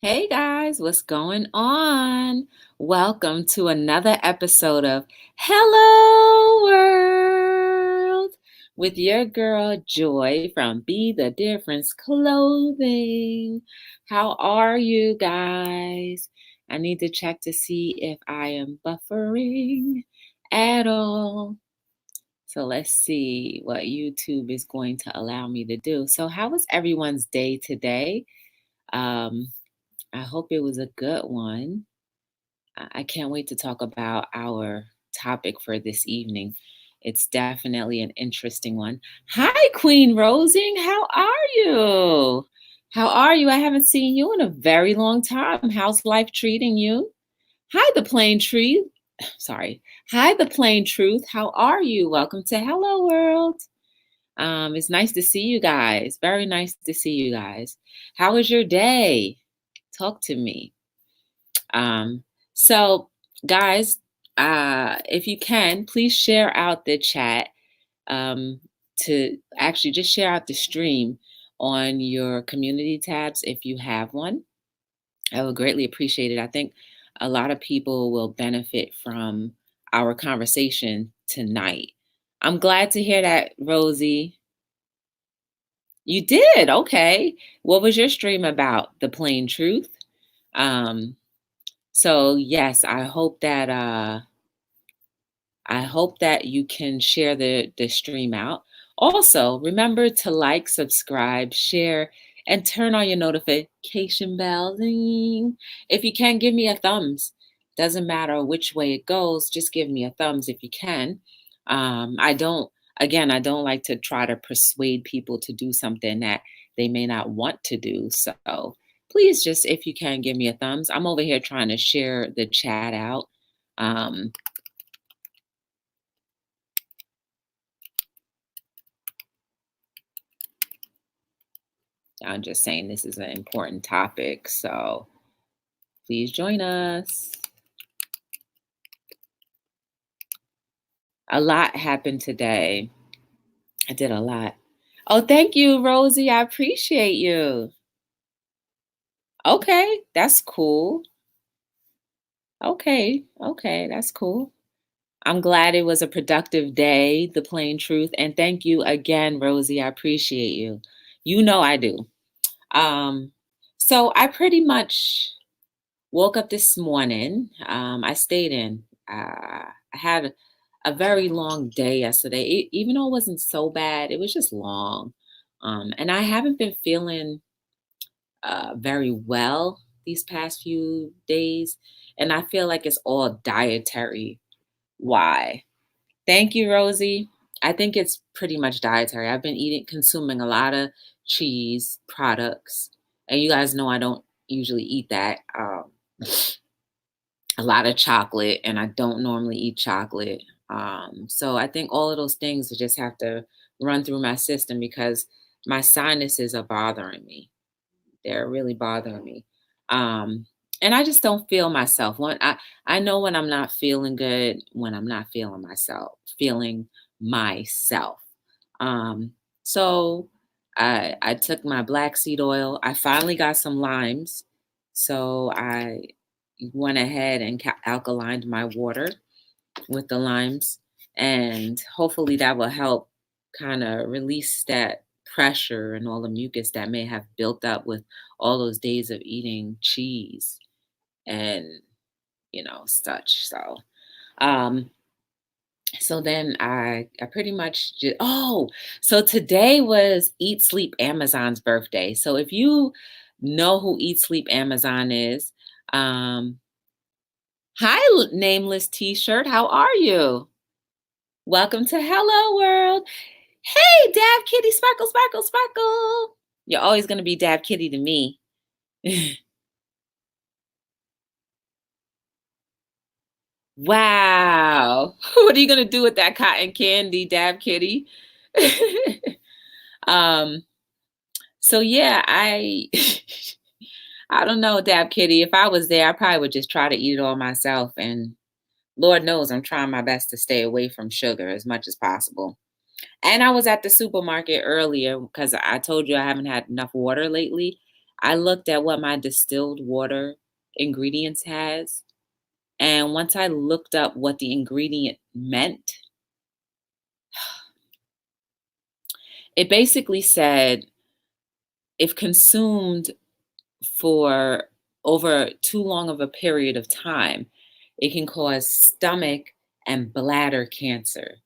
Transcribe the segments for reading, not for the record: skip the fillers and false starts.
Hey guys, what's going on? Welcome to another episode of Hello World with your girl Joy from Be the Difference Clothing. How are you guys? I need to check to see if I am buffering at all. So let's see what YouTube is going to allow me to do. So, how was everyone's day today? Um, I hope it was a good one. I can't wait to talk about our topic for this evening. It's definitely an interesting one. Hi, Queen Rosing. How are you? How are you? I haven't seen you in a very long time. How's life treating you? Hi, the plain tree. Sorry. Hi, the plain truth. How are you? Welcome to Hello World. It's nice to see you guys. Very nice to see you guys. How was your day? Talk to me. Um, so, guys, if you can, please share out the chat um, to actually just share out the stream on your community tabs if you have one. I would greatly appreciate it. I think a lot of people will benefit from our conversation tonight. I'm glad to hear that, Rosie. You did. Okay. What was your stream about? The plain truth? Um, So yes, I hope that you can share the stream out. Also, remember to like, subscribe, share, and turn on your notification bell. Ding. If you can, give me a thumbs. Doesn't matter which way it goes, just give me a thumbs if you can. I don't, again, I don't like to try to persuade people to do something that they may not want to do. So please just, if you can, give me a thumbs. I'm over here trying to share the chat out. Um, I'm just saying this is an important topic, so please join us. A lot happened today. I did a lot. Oh, thank you, Rosie. I appreciate you. Okay, that's cool. Okay, that's cool. I'm glad it was a productive day, the plain truth. And thank you again, Rosie. I appreciate you. You know I do. Um, so I pretty much woke up this morning. I stayed in. I had a very long day yesterday. Even though it wasn't so bad, it was just long. And I haven't been feeling very well these past few days. And I feel like it's all dietary. Why? Thank you, Rosie. I think it's pretty much dietary. I've been consuming a lot of cheese products. And you guys know I don't usually eat that. A lot of chocolate, and I don't normally eat chocolate. So I think all of those things just have to run through my system because my sinuses are bothering me. They're really bothering me. Um, and I just don't feel myself. I know when I'm not feeling good, when I'm not feeling myself. Um, so I took my black seed oil. I finally got some limes. So I went ahead and alkalined my water with the limes, and hopefully that will help kind of release that pressure and all the mucus that may have built up with all those days of eating cheese and such. Um so then I pretty much just, so today was Eat Sleep Amazon's birthday. So if you know who Eat Sleep Amazon is, um hi, nameless t-shirt. How are you? Welcome to Hello World. Hey, Dab Kitty, Sparkle, Sparkle, Sparkle. You're always going to be Dab Kitty to me. Wow. What are you going to do with that cotton candy, Dab Kitty? um, so yeah, I don't know, Dab Kitty. If I was there, I probably would just try to eat it all myself. And Lord knows I'm trying my best to stay away from sugar as much as possible. And I was at the supermarket earlier because I told you I haven't had enough water lately. I looked at what my distilled water ingredients has, and once I looked up what the ingredient meant, it basically said if consumed for over too long of a period of time, it can cause stomach and bladder cancer.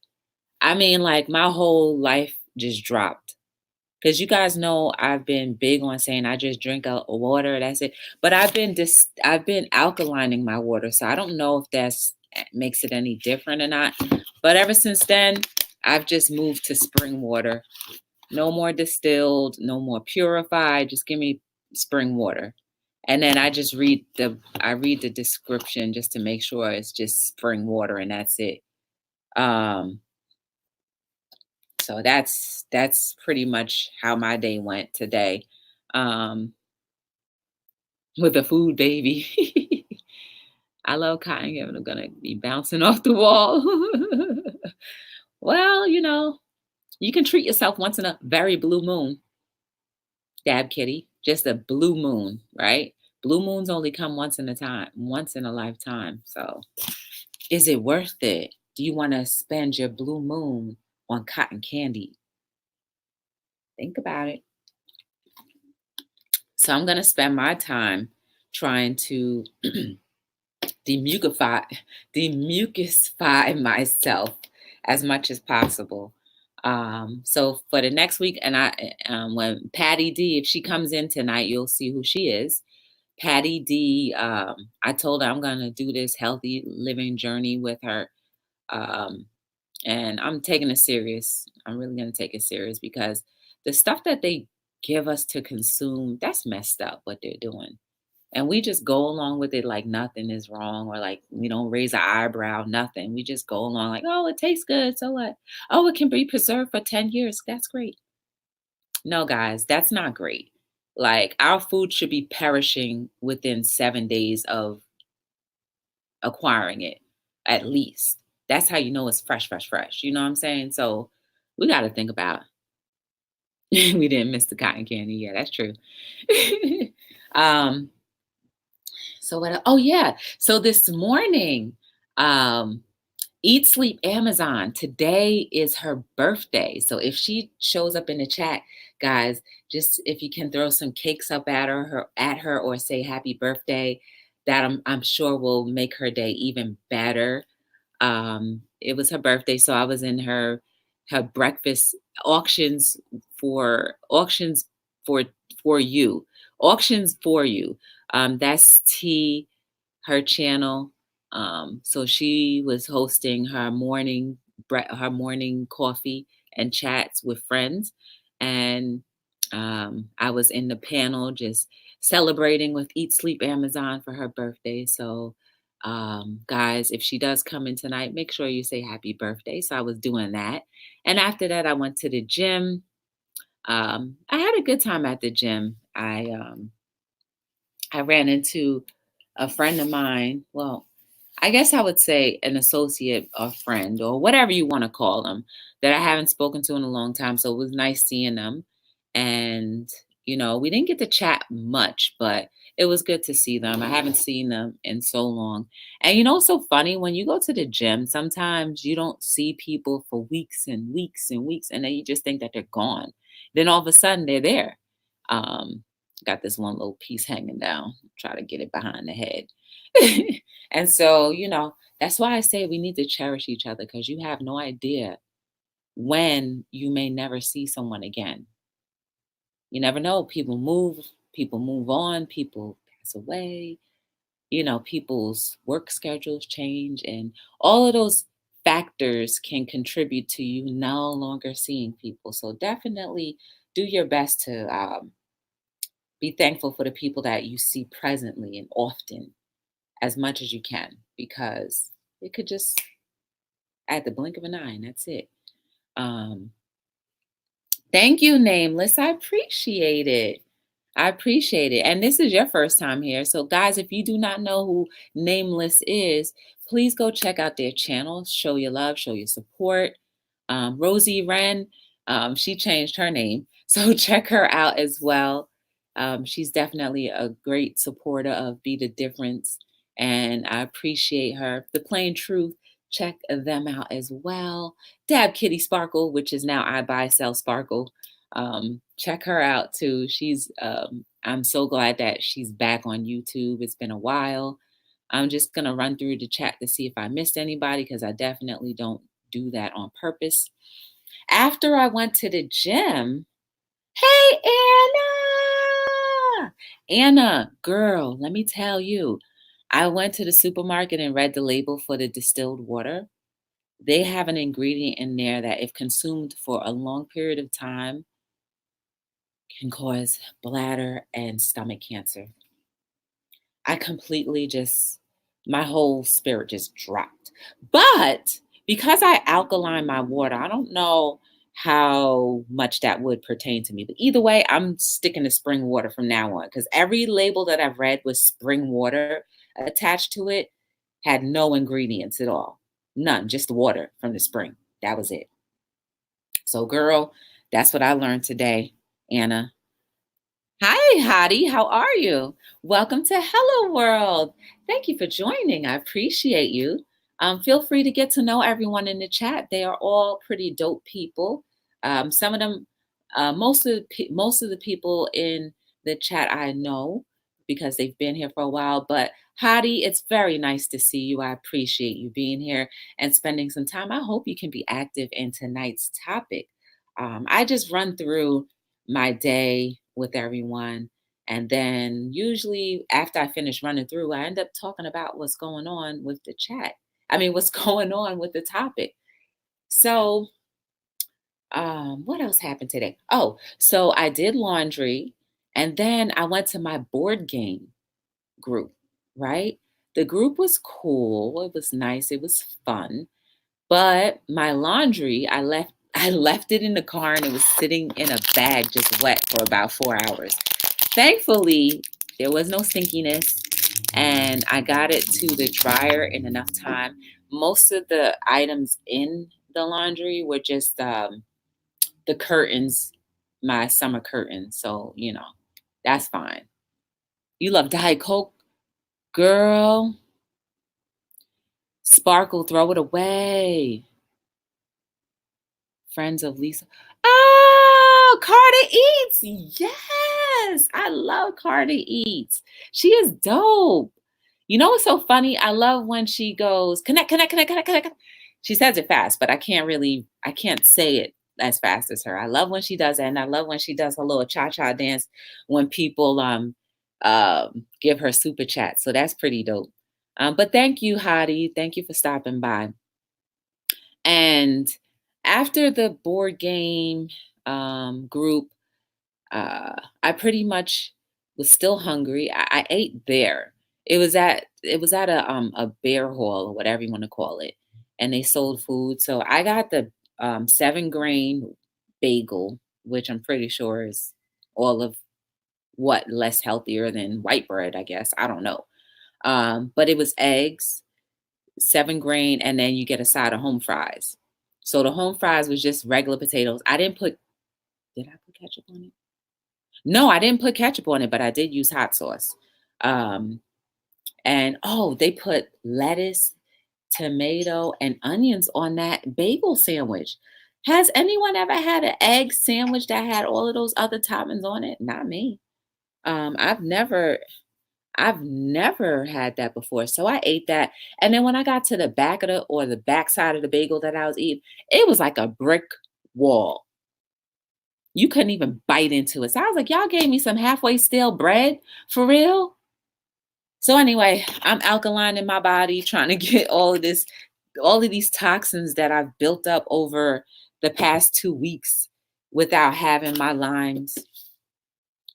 I mean, like my whole life just dropped. Because you guys know I've been big on saying I just drink water, that's it. But I've been alkalining my water, so I don't know if that's makes it any different or not. But ever since then, I've just moved to spring water. No more distilled, no more purified. Just give me spring water. And then I read the description just to make sure it's just spring water and that's it. Um, so that's pretty much how my day went today. Um, with the food baby. I love cotton candy. I'm gonna be bouncing off the wall. Well, you can treat yourself once in a very blue moon, dab kitty. Just a blue moon, right? Blue moons only come once in a lifetime. So is it worth it? Do you want to spend your blue moon on cotton candy? Think about it. So I'm going to spend my time trying to demucify demucify myself as much as possible. So for the next week, and when Patty D, if she comes in tonight, you'll see who she is. Patty D. I told her I'm gonna do this healthy living journey with her, um, and I'm taking it serious. I'm really gonna take it serious because the stuff that they give us to consume, that's messed up what they're doing. And we just go along with it like nothing is wrong, or like we don't raise our eyebrow, nothing. We just go along like, oh, it tastes good. So what? Oh, it can be preserved for 10 years. That's great. No, guys, that's not great. Like our food should be perishing within 7 days of acquiring it, at least. That's how you know it's fresh, fresh, fresh. You know what I'm saying? So we got to think about we didn't miss the cotton candy. Yeah, that's true. um, So oh yeah. So this morning, um, Eat Sleep Amazon. Today is her birthday. So if she shows up in the chat, guys, just if you can throw some cakes up at her or say happy birthday, that I'm sure will make her day even better. It was her birthday, so I was in her breakfast auctions auctions for for you auctions for you. That's T, her channel. So she was hosting her morning coffee and chats with friends, and I was in the panel just celebrating with Eat Sleep Amazon for her birthday. So guys, if she does come in tonight, make sure you say happy birthday. So I was doing that. And after that, I went to the gym. I had a good time at the gym. I ran into a friend of mine. Well, I guess I would say an associate or friend or whatever you want to call them that I haven't spoken to in a long time. So it was nice seeing them. And, we didn't get to chat much, but it was good to see them. I haven't seen them in so long. And it's so funny when you go to the gym, sometimes you don't see people for weeks and weeks and weeks, and then you just think that they're gone. Then all of a sudden they're there. Um, got this one little piece hanging down, try to get it behind the head. And so, that's why I say we need to cherish each other because you have no idea when you may never see someone again. You never know. People move on, people pass away, people's work schedules change, and all of those factors can contribute to you no longer seeing people. So definitely do your best to be thankful for the people that you see presently and often as much as you can because it could just at the blink of an eye and that's it. Um, Thank you, Nameless. I appreciate it. I appreciate it. And this is your first time here. So, guys, if you do not know who Nameless is, please go check out their channel. Show your love, show your support. Rosie Wren, she changed her name. So, check her out as well. She's definitely a great supporter of Be the Difference, and I appreciate her. The Plain Truth, check them out as well. Dab Kitty Sparkle, which is now I Buy Sell Sparkle. Check her out too. I'm so glad that she's back on YouTube. It's been a while. I'm just gonna run through the chat to see if I missed anybody because I definitely don't do that on purpose. After I went to the gym, hey Anna! Anna, girl, let me tell you, I went to the supermarket and read the label for the distilled water. They have an ingredient in there that, if consumed for a long period of time, can cause bladder and stomach cancer. I completely just, my whole spirit just dropped. But because I alkaline my water, I don't know how much that would pertain to me. But either way, I'm sticking to spring water from now on because every label that I've read with spring water attached to it had no ingredients at all. None, just water from the spring. That was it. So, girl, that's what I learned today, Anna. Hi, Hottie. How are you? Welcome to Hello World. Thank you for joining. I appreciate you. Feel free to get to know everyone in the chat. They are all pretty dope people. Some of them, most of the people in the chat I know because they've been here for a while. But Hottie, it's very nice to see you. I appreciate you being here and spending some time. I hope you can be active in tonight's topic. I just run through my day with everyone. And then usually after I finish running through, I end up talking about what's going on with the chat. I mean, what's going on with the topic. So, what else happened today? Oh, so I did laundry and then I went to my board game group, right? The group was cool. It was nice. It was fun. But my laundry, I left it in the car and it was sitting in a bag just wet for about 4 hours. Thankfully, there was no stinkiness and I got it to the dryer in enough time. Most of the items in the laundry were just the curtains, my summer curtains. So, that's fine. You love Diet Coke, girl. Sparkle, throw it away. Friends of Lisa. Oh, Carter Eats. Yes. I love Carter Eats. She is dope. You know what's so funny? I love when she goes, connect, connect, connect, connect, connect. She says it fast, but I can't say it as fast as her. I love when she does that. And I love when she does her little cha-cha dance when people give her super chat. So that's pretty dope. But thank you, Hottie. Thank you for stopping by. And after the board game group, I pretty much was still hungry. I ate there. It was at a bear hall or whatever you want to call it, and they sold food. So I got the 7 grain bagel, which I'm pretty sure is all of what less healthier than white bread. I guess I don't know. But it was eggs, 7 grain, and then you get a side of home fries. So the home fries was just regular potatoes. Did I put ketchup on it? No, I didn't put ketchup on it, but I did use hot sauce. Um, and oh, they put lettuce, tomato, and onions on that bagel sandwich. Has anyone ever had an egg sandwich that had all of those other toppings on it? Not me. I've never had that before. So I ate that. And then when I got to the back of the back side of the bagel that I was eating, it was like a brick wall. You couldn't even bite into it. So I was like, y'all gave me some halfway stale bread for real? So anyway, I'm alkaline in my body, trying to get all of these toxins that I've built up over the past 2 weeks without having my limes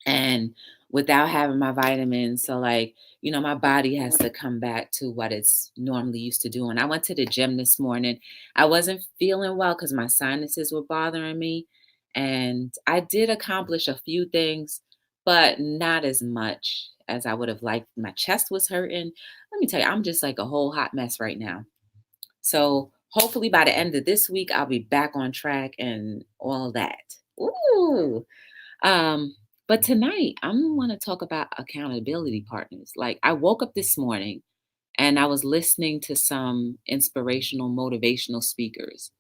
and without having my vitamins. So my body has to come back to what it's normally used to doing. I went to the gym this morning. I wasn't feeling well because my sinuses were bothering me. And I did accomplish a few things, but not as much as I would have liked. My chest was hurting. Let me tell you, I'm just like a whole hot mess right now. So hopefully by the end of this week, I'll be back on track and all that. Ooh. But tonight, I want to talk about accountability partners. Like, I woke up this morning and I was listening to some inspirational, motivational speakers.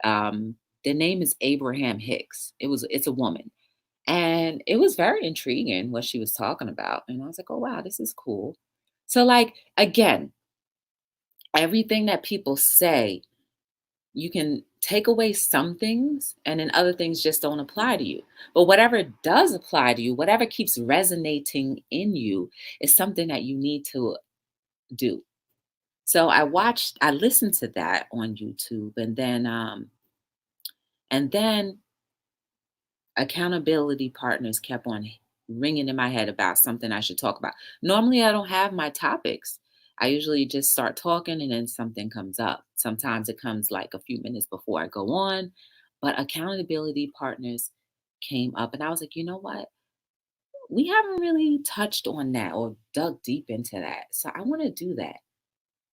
Um, the name is Abraham Hicks. It's a woman. And it was very intriguing what she was talking about. And I was like, oh, wow, this is cool. So, like, again, everything that people say, you can take away some things and then other things just don't apply to you. But whatever does apply to you, whatever keeps resonating in you, is something that you need to do. So I listened to that on YouTube, and then accountability partners kept on ringing in my head about something I should talk about. Normally, I don't have my topics. I usually just start talking and then something comes up. Sometimes it comes like a few minutes before I go on, but accountability partners came up, and I was like, you know what? We haven't really touched on that or dug deep into that. So I want to do that.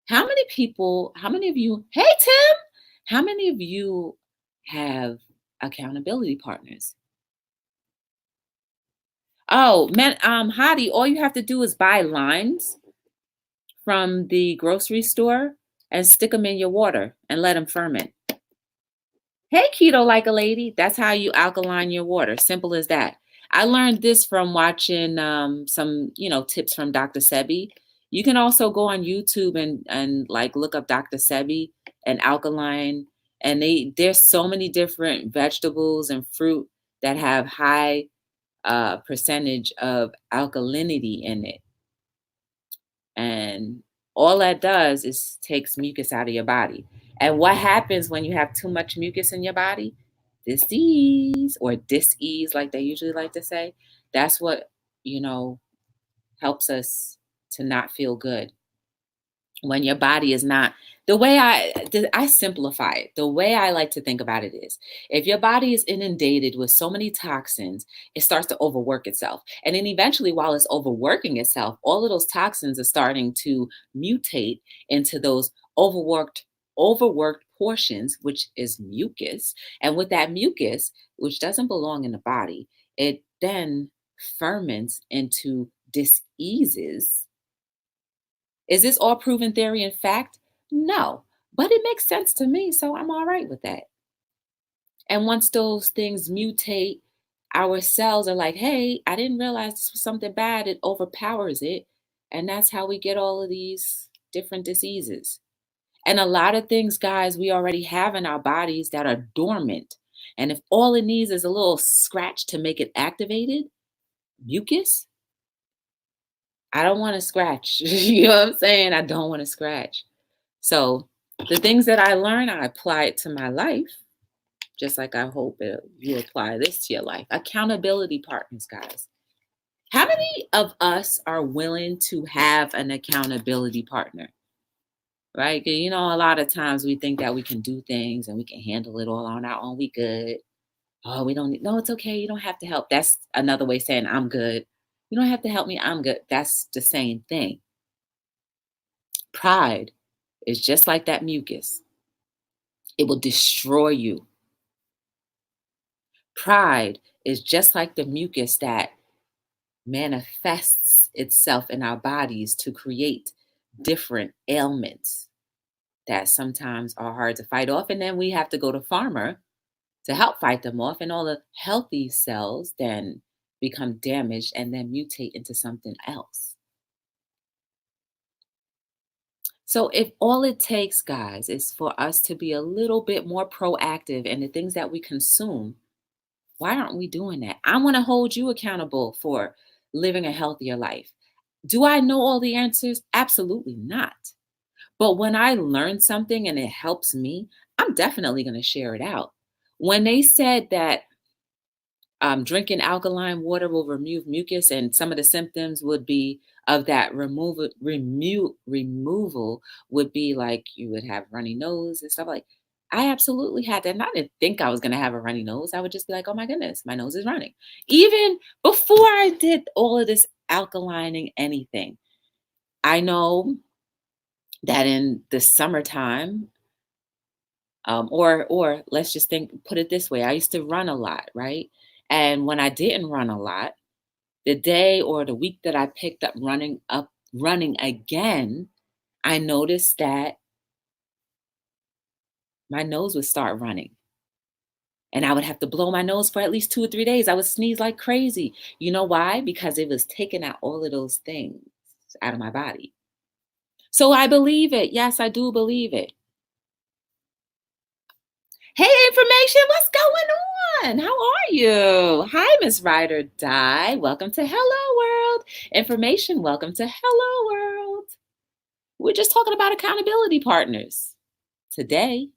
How many of you, hey, Tim, how many of you have accountability partners? Oh, man, Hadi, all you have to do is buy limes from the grocery store and stick them in your water and let them ferment. Hey, keto like a lady, that's how you alkaline your water. Simple as that. I learned this from watching some, tips from Dr. Sebi. You can also go on YouTube and like look up Dr. Sebi and alkaline, and there's so many different vegetables and fruit that have high percentage of alkalinity in it. And all that does is takes mucus out of your body. And what happens when you have too much mucus in your body? Disease or dis-ease, like they usually like to say. That's what, you know, helps us to not feel good when your body is not the way I simplify it. The way I like to think about it is, if your body is inundated with so many toxins, it starts to overwork itself, and then eventually, while it's overworking itself, all of those toxins are starting to mutate into those overworked portions, which is mucus. And with that mucus, which doesn't belong in the body, it then ferments into diseases. Is this all proven theory and fact? No, but it makes sense to me, so I'm all right with that. And once those things mutate, our cells are like, hey, I didn't realize this was something bad. It overpowers it. And that's how we get all of these different diseases. And a lot of things, guys, we already have in our bodies that are dormant. And if all it needs is a little scratch to make it activated, mucus, I don't want to scratch. You know what I'm saying? I don't want to scratch. So the things that I learn, I apply it to my life, just like I hope you apply this to your life. Accountability partners, guys. How many of us are willing to have an accountability partner? Right? 'Cause, a lot of times we think that we can do things and we can handle it all on our own. We good. Oh, we don't need, no, it's okay. You don't have to help. That's another way of saying I'm good. You don't have to help me. I'm good. That's the same thing. Pride is just like that mucus. It will destroy you. Pride is just like the mucus that manifests itself in our bodies to create different ailments that sometimes are hard to fight off. And then we have to go to farmer to help fight them off. And all the healthy cells then become damaged and then mutate into something else. So if all it takes, guys, is for us to be a little bit more proactive in the things that we consume, why aren't we doing that? I want to hold you accountable for living a healthier life. Do I know all the answers? Absolutely not. But when I learn something and it helps me, I'm definitely going to share it out. When they said that drinking alkaline water will remove mucus, and some of the symptoms would be of that removal would be like you would have runny nose and stuff like. I absolutely had that. And I didn't think I was going to have a runny nose. I would just be like, oh my goodness, my nose is running. Even before I did all of this alkalining anything, I know that in the summertime, or let's just put it this way, I used to run a lot, right? And when I didn't run a lot, The day or the week that I picked up running again, I noticed that my nose would start running. And I would have to blow my nose for at least 2 or 3 days. I would sneeze like crazy. You know why? Because it was taking out all of those things out of my body. So I believe it. Yes, I do believe it. Hey, information, what's going on? How are you? Hi, Miss Ryder Die. Welcome to Hello World. Information, welcome to Hello World. We're just talking about accountability partners today.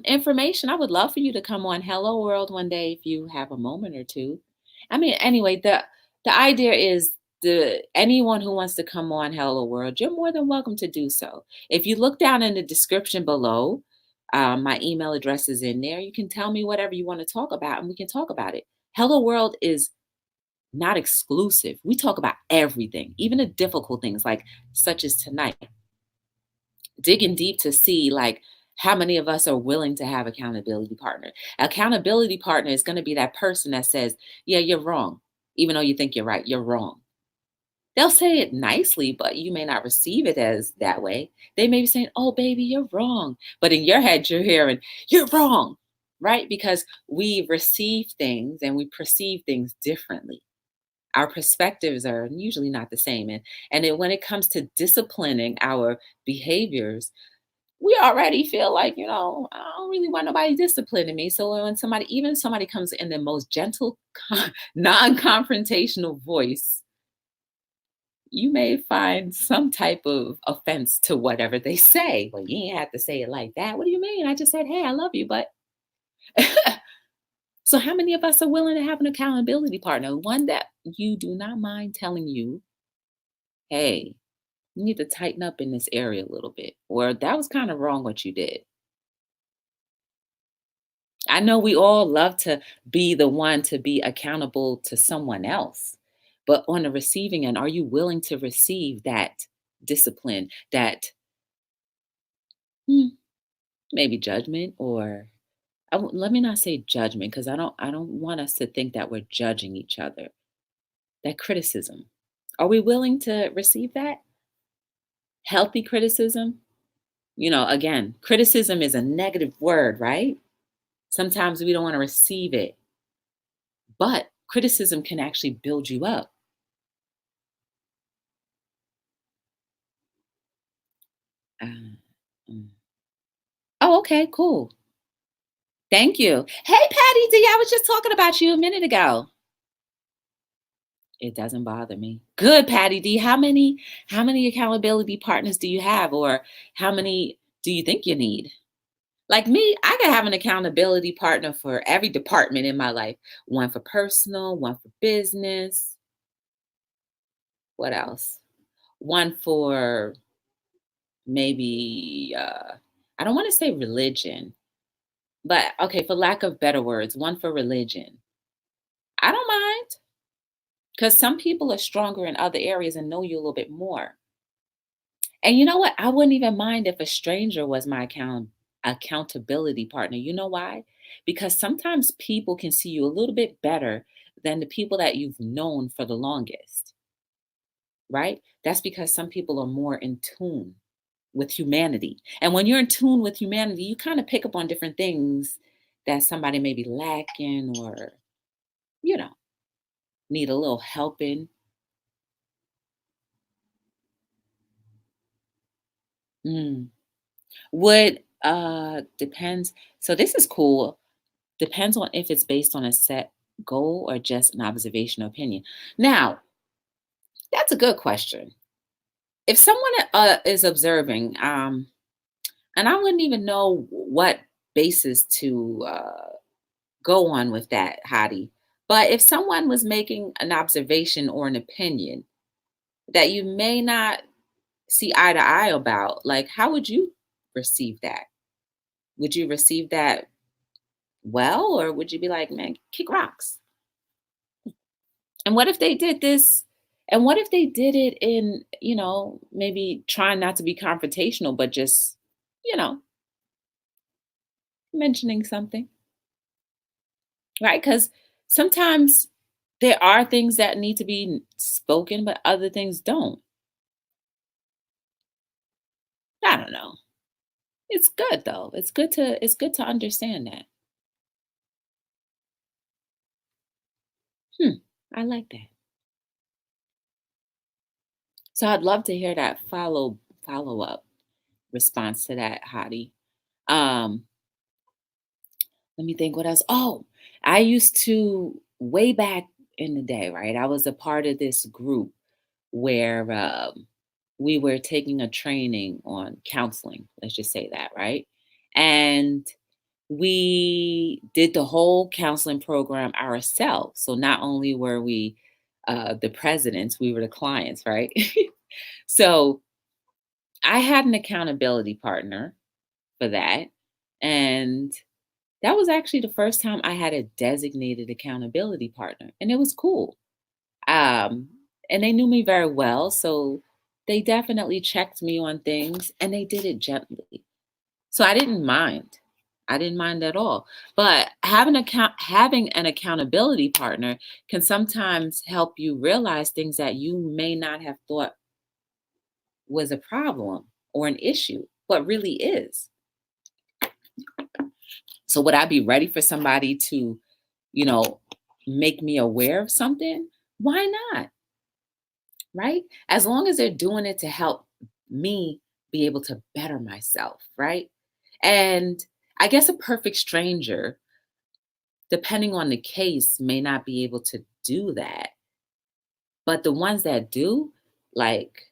Information, I would love for you to come on Hello World one day if you have a moment or two. I mean, anyway, the idea is the anyone who wants to come on Hello World, you're more than welcome to do so. If you look down in the description below, my email address is in there. You can tell me whatever you want to talk about, and we can talk about it. Hello World is not exclusive. We talk about everything, even the difficult things, like such as tonight, digging deep to see like how many of us are willing to have accountability partner. Accountability partner is going to be that person that says, yeah, you're wrong, even though you think you're right, you're wrong. They'll say it nicely, but you may not receive it as that way. They may be saying, oh baby, you're wrong, but in your head you're hearing, you're wrong, right? Because we receive things and we perceive things differently. Our perspectives are usually not the same. When it comes to disciplining our behaviors, we already feel like, I don't really want nobody disciplining me. So when somebody comes in the most gentle, non-confrontational voice, you may find some type of offense to whatever they say. Well, you ain't have to say it like that. What do you mean? I just said, hey, I love you. But so how many of us are willing to have an accountability partner? One that you do not mind telling you, hey, you need to tighten up in this area a little bit, or that was kind of wrong what you did. I know we all love to be the one to be accountable to someone else, but on the receiving end, are you willing to receive that discipline, that hmm, maybe judgment, or let me not say judgment because I don't want us to think that we're judging each other. That criticism, are we willing to receive that healthy criticism? Again, criticism is a negative word, right? Sometimes we don't want to receive it, but criticism can actually build you up. Uh, mm. Oh, okay, cool. Thank you. Hey, Patty D, I was just talking about you a minute ago. It doesn't bother me. Good, Patty D. How many accountability partners do you have, or how many do you think you need? Like me, I could have an accountability partner for every department in my life. One for personal, one for business. What else? One for maybe I don't want to say religion, but okay, for lack of better words, one for religion. I don't mind because some people are stronger in other areas and know you a little bit more. And you know what? I wouldn't even mind if a stranger was my accountability partner. You know why? Because sometimes people can see you a little bit better than the people that you've known for the longest, right? That's because some people are more in tune with humanity. And when you're in tune with humanity, you kind of pick up on different things that somebody may be lacking or, you know, need a little help in. Mm. Would depends. So this is cool. Depends on if it's based on a set goal or just an observational opinion. Now, that's a good question. If someone is observing, and I wouldn't even know what basis to go on with that, Hottie. But if someone was making an observation or an opinion that you may not see eye to eye about, like how would you receive that? Would you receive that well, or would you be like, man, kick rocks? And what if they did this? And what if they did it in, maybe trying not to be confrontational, but just, you know, mentioning something? right? Because sometimes there are things that need to be spoken, but other things don't. I don't know. It's good though. It's good to understand that. Hmm. I like that. So I'd love to hear that follow up response to that, Hottie. Um, Let me think what else. Oh, I used to way back in the day, right? I was a part of this group where we were taking a training on counseling. Let's just say that, right? And we did the whole counseling program ourselves. So not only were we the presidents, we were the clients, right? So I had an accountability partner for that. And that was actually the first time I had a designated accountability partner, and it was cool. Um, and they knew me very well, so they definitely checked me on things, and they did it gently. So I didn't mind. I didn't mind at all. But having an accountability partner can sometimes help you realize things that you may not have thought was a problem or an issue, but really is. So would I be ready for somebody to, you know, make me aware of something? Why not? Right? As long as they're doing it to help me be able to better myself, right? And I guess a perfect stranger, depending on the case, may not be able to do that. But the ones that do, like,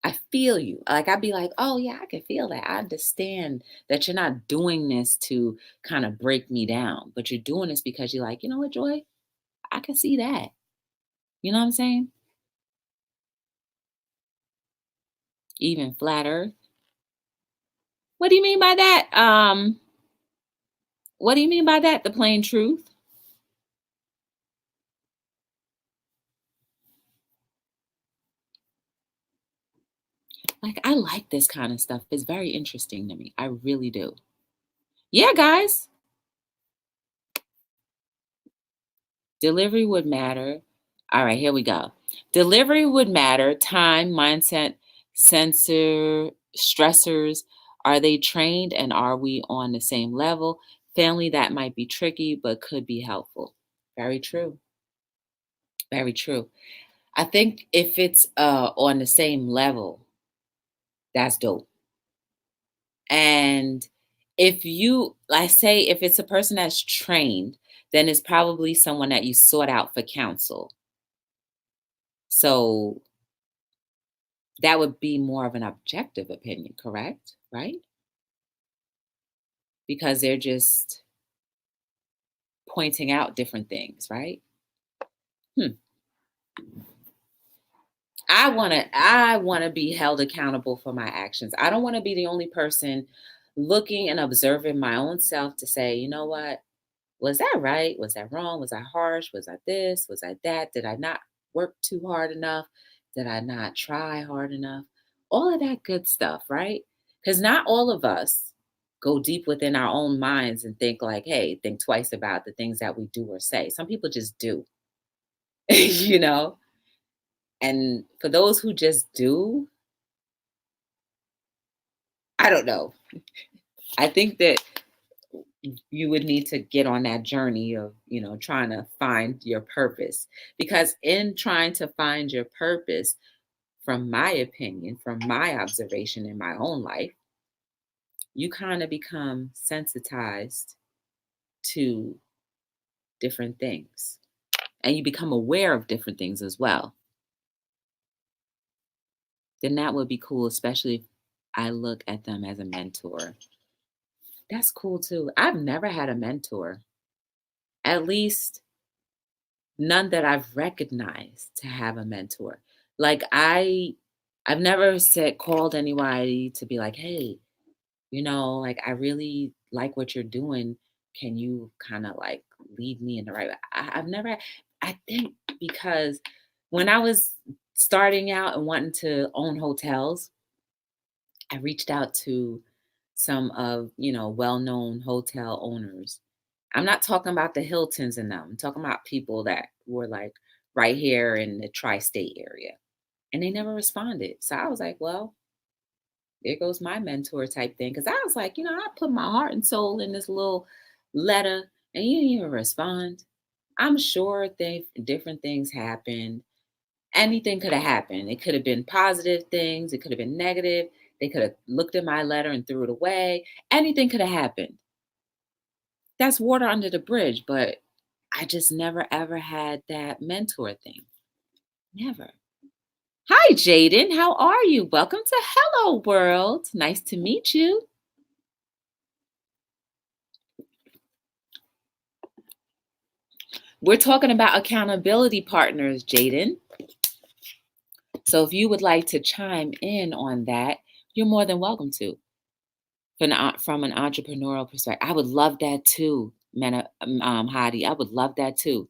I feel you. Like, I'd be like, oh, yeah, I can feel that. I understand that you're not doing this to kind of break me down, but you're doing this because you're like, you know what, Joy? I can see that. You know what I'm saying? Even flat earth. What do you mean by that? What do you mean by that? The plain truth? Like, I like this kind of stuff. It's very interesting to me. I really do. Yeah, guys. Delivery would matter. All right, here we go. Delivery would matter. Time, mindset, sensor, stressors. Are they trained and are we on the same level? Family, that might be tricky, but could be helpful. Very true. Very true. I think if it's on the same level, that's dope. And if you, like, say, if it's a person that's trained, then it's probably someone that you sought out for counsel. So that would be more of an objective opinion, correct? Right? Because they're just pointing out different things, right? Hmm. I want to be held accountable for my actions. I don't want to be the only person looking and observing my own self to say, you know what? Was that right? Was that wrong? Was I harsh? Was I this? Was I that? Did I not work too hard enough? Did I not try hard enough? All of that good stuff, right? Because not all of us go deep within our own minds and think like, hey, think twice about the things that we do or say. Some people just do, you know? And for those who just do, I don't know. I think that you would need to get on that journey of, trying to find your purpose. Because in trying to find your purpose, from my opinion, from my observation in my own life, you kind of become sensitized to different things and you become aware of different things as well. Then that would be cool, especially if I look at them as a mentor. That's cool too. I've never had a mentor, at least none that I've recognized to have a mentor. Like I've never said called anybody to be like, "Hey, like I really like what you're doing. Can you kind of like lead me in the right way?" I've never I think because when I was starting out and wanting to own hotels, I reached out to some of, well-known hotel owners I'm not talking about the Hiltons and them. I'm talking about people that were like right here in the tri-state area. And they never responded. So I was like, well, there goes my mentor type thing. Cause I was like, I put my heart and soul in this little letter and you didn't even respond. I'm sure different things happened. Anything could have happened. It could have been positive things, it could have been negative. They could have looked at my letter and threw it away. Anything could have happened. That's water under the bridge, but I just never ever had that mentor thing. Never. Hi, Jaden. How are you? Welcome to Hello World. Nice to meet you. We're talking about accountability partners, Jaden. So if you would like to chime in on that, you're more than welcome to. From an entrepreneurial perspective, I would love that too, Hadi. I would love that too.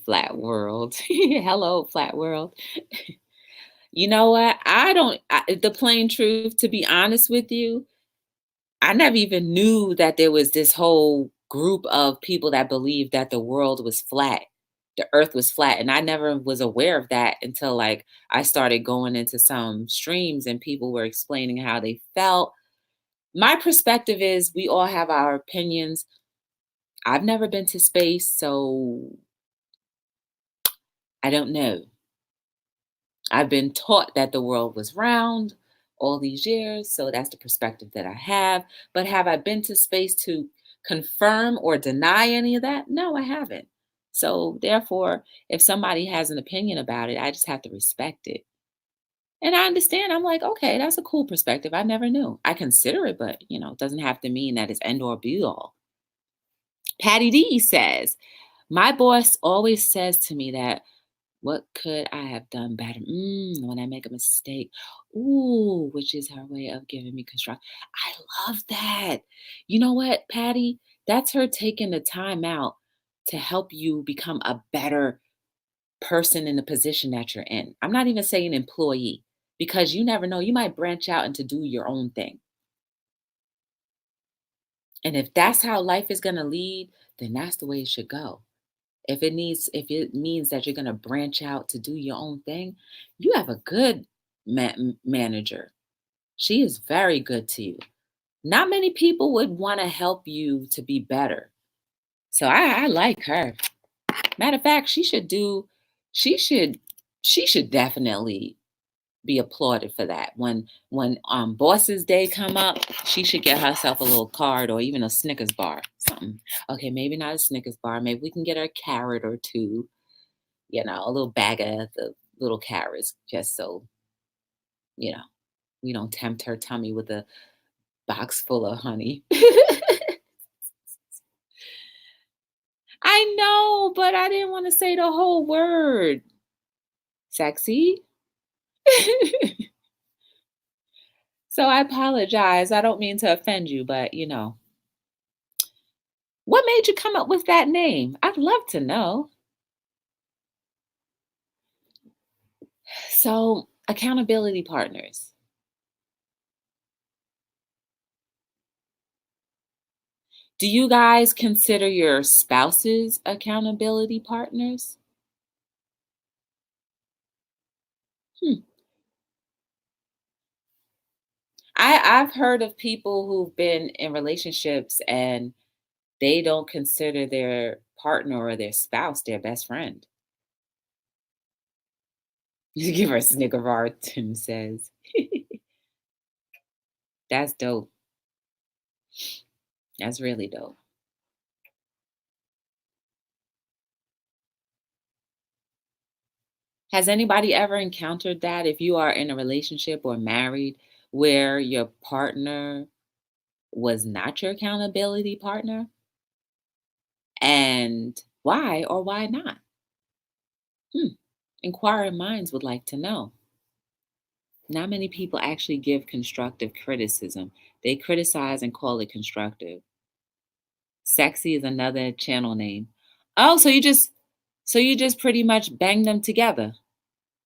Flat world. Hello, flat world. You know what? The plain truth, to be honest with you, I never even knew that there was this whole group of people that believed that the world was flat, the earth was flat. And I never was aware of that until like I started going into some streams and people were explaining how they felt. My perspective is we all have our opinions. I've never been to space, so I don't know. I've been taught that the world was round all these years, so that's the perspective that I have. But have I been to space to confirm or deny any of that? No, I haven't. So therefore, if somebody has an opinion about it, I just have to respect it. And I understand. I'm like, okay, that's a cool perspective. I never knew. I consider it, but it doesn't have to mean that it's end or be all. Patty D says, my boss always says to me that what could I have done better? When I make a mistake. Ooh, which is her way of giving me construct. I love that. You know what, Patty? That's her taking the time out to help you become a better person in the position that you're in. I'm not even saying employee because you never know. You might branch out and to do your own thing. And if that's how life is going to lead, then that's the way it should go. If it means that you're going to branch out to do your own thing, you have a good manager. She is very good to you. Not many people would want to help you to be better. So I like her. Matter of fact, she should she should definitely be applauded for that. When bosses day come up, she should get herself a little card or even a Snickers bar, something. Okay, maybe not a Snickers bar. Maybe we can get her a carrot or two, a little bag of the little carrots, just so, you know, we don't tempt her tummy with a box full of honey. I know, but I didn't want to say the whole word. Sexy. So I apologize. I don't mean to offend you, but what made you come up with that name? I'd love to know. So, accountability partners. Do you guys consider your spouses accountability partners? Hmm. I've heard of people who've been in relationships and they don't consider their partner or their spouse their best friend. You give her a snicker bar, Tim says. That's dope. That's really dope. Has anybody ever encountered that if you are in a relationship or married where your partner was not your accountability partner? And why or why not? Hmm. Inquiring minds would like to know. Not many people actually give constructive criticism. They criticize and call it constructive. Sexy is another channel name. Oh, so you just pretty much bang them together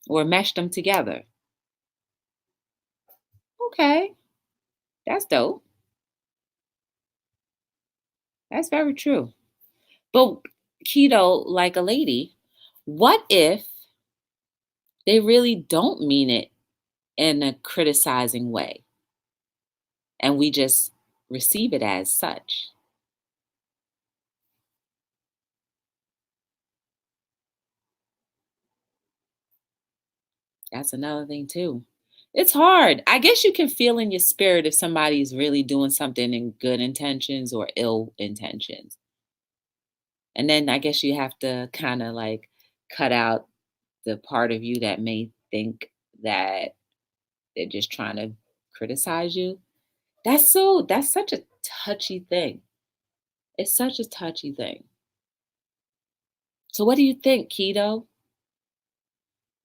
or mesh them together. Okay, that's dope. That's very true. But keto, like a lady, what if they really don't mean it in a criticizing way and we just receive it as such? That's another thing too. It's hard. I guess you can feel in your spirit if somebody's really doing something in good intentions or ill intentions. And then I guess you have to kind of like cut out the part of you that may think that they're just trying to criticize you. That's such a touchy thing. It's such a touchy thing. So what do you think, Keto?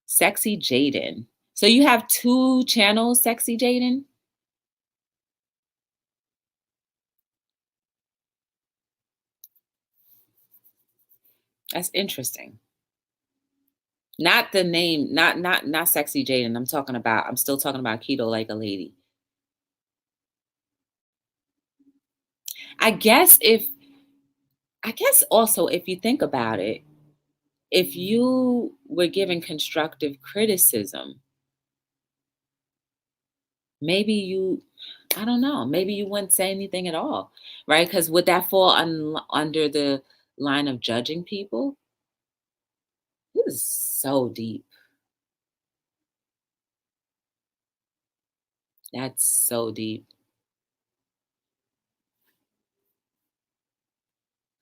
Sexy Jaden. So you have two channels, Sexy Jaden? That's interesting. Not the name, not Sexy Jaden. I'm still talking about Keto like a lady. I guess if I guess also if you think about it, if you were given constructive criticism, maybe you I don't know, maybe you wouldn't say anything at all, right? Because would that fall under the line of judging people? This is so deep. That's so deep.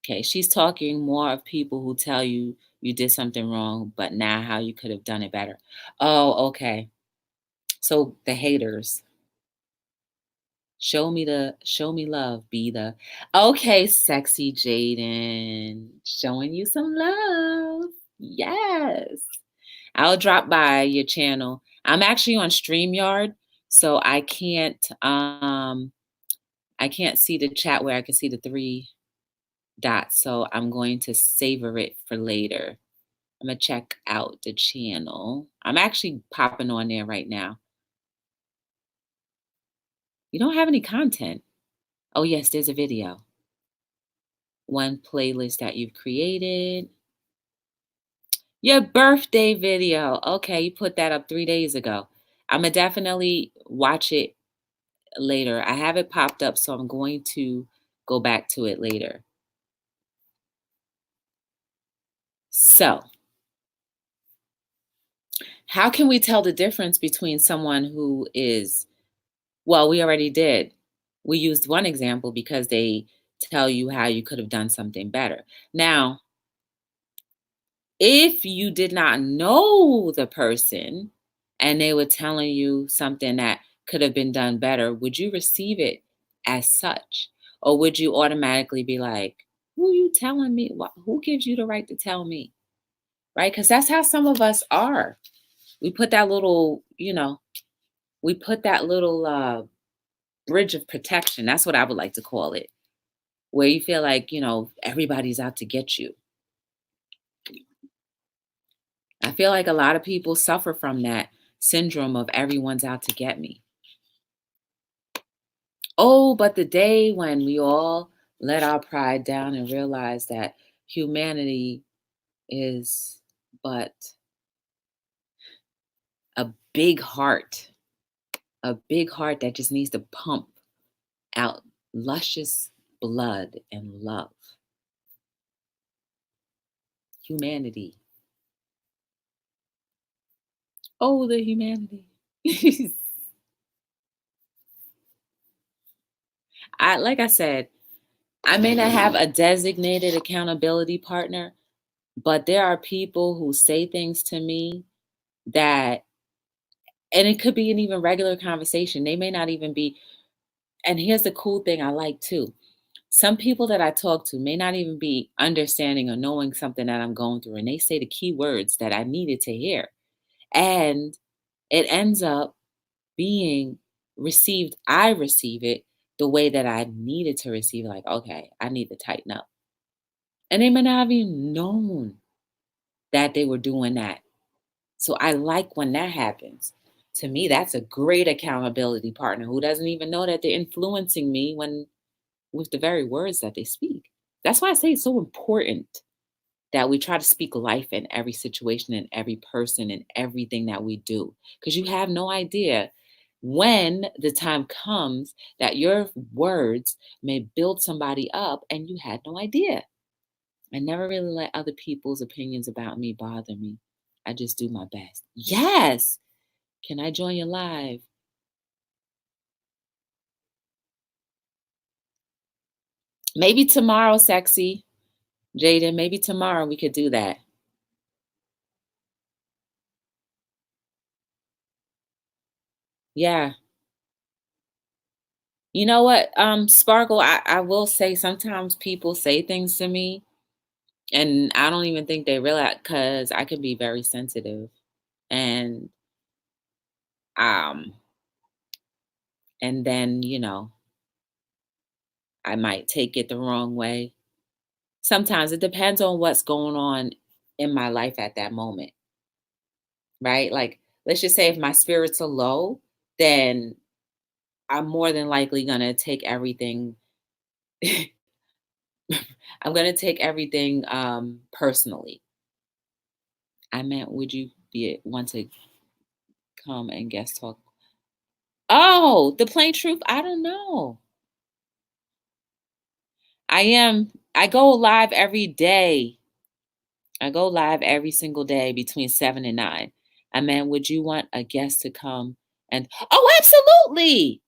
Okay, she's talking more of people who tell you you did something wrong, but now how you could have done it better. Oh, okay. So the haters. Show me love, be the okay, sexy Jaden. Showing you some love. Yes. I'll drop by your channel. I'm actually on StreamYard, so I can't see the chat where I can see the three dots. So I'm going to savor it for later. I'm gonna check out the channel. I'm actually popping on there right now. You don't have any content. Oh yes, there's a video. One playlist that you've created. Your birthday video. Okay, you put that up 3 days ago. I'm gonna definitely watch it later. I have it popped up, so I'm going to go back to it later. So, how can we tell the difference between someone who is, well, we already did. We used one example because they tell you how you could have done something better. Now, if you did not know the person and they were telling you something that could have been done better, would you receive it as such? Or would you automatically be like, who you telling me? Who gives you the right to tell me? Right? Because that's how some of us are. We put that little, we put that little bridge of protection. That's what I would like to call it, where you feel like, everybody's out to get you. I feel like a lot of people suffer from that syndrome of everyone's out to get me. Oh, but the day when we all let our pride down and realize that humanity is but a big heart, a big heart that just needs to pump out luscious blood and love. Humanity. Oh, the humanity. Like I said, I may not have a designated accountability partner, but there are people who say things to me that, and it could be an even regular conversation. They may not even be, and here's the cool thing I like too. Some people that I talk to may not even be understanding or knowing something that I'm going through, and they say the key words that I needed to hear. And it ends up being received, I receive it the way that I needed to receive it. Like, okay, I need to tighten up. And they may not have even known that they were doing that. So I like when that happens. To me, that's a great accountability partner who doesn't even know that they're influencing me when with the very words that they speak. That's why I say it's so important that we try to speak life in every situation and every person and everything that we do. Because you have no idea when the time comes that your words may build somebody up and you had no idea. I never really let other people's opinions about me bother me. I just do my best. Yes. Can I join you live? Maybe tomorrow, sexy. Jaden, maybe tomorrow we could do that. Yeah. You know what, Sparkle, I will say sometimes people say things to me and I don't even think they realize because I can be very sensitive and um and then, I might take it the wrong way. Sometimes it depends on what's going on in my life at that moment, right? Like, let's just say if my spirits are low, then I'm more than likely gonna take everything I'm gonna take everything personally. I meant, would you be want to come and guest talk? Oh, the plain truth, I don't know. I go live every day. I go live every single day between 7 and 9. I meant, would you want a guest to come and oh, absolutely.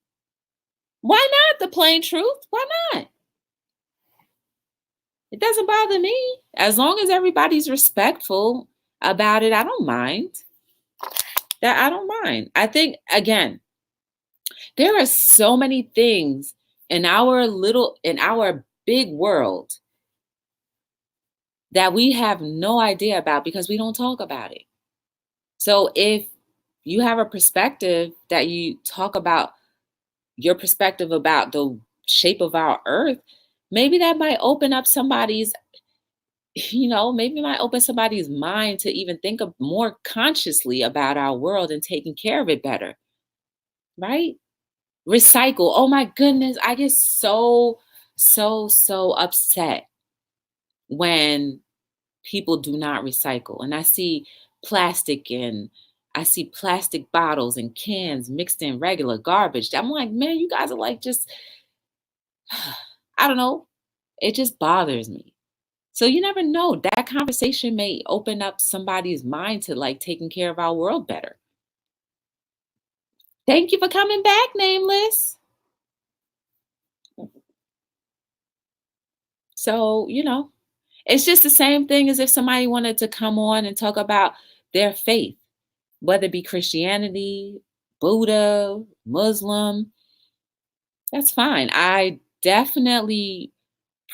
Why not the plain truth? Why not? It doesn't bother me. As long as everybody's respectful about it, I don't mind. That I don't mind. I think again, there are so many things in our big world that we have no idea about because we don't talk about it. So if you have a perspective that you talk about your perspective about the shape of our earth, maybe that might open up somebody's, maybe it might open somebody's mind to even think of more consciously about our world and taking care of it better, right? Recycle. Oh my goodness, I get so upset when people do not recycle. And I see plastic bottles and cans mixed in regular garbage. I'm like, man, you guys are like just I don't know. It just bothers me. So you never know. That conversation may open up somebody's mind to like taking care of our world better. Thank you for coming back, Nameless. So, it's just the same thing as if somebody wanted to come on and talk about their faith, whether it be Christianity, Buddha, Muslim. That's fine. I definitely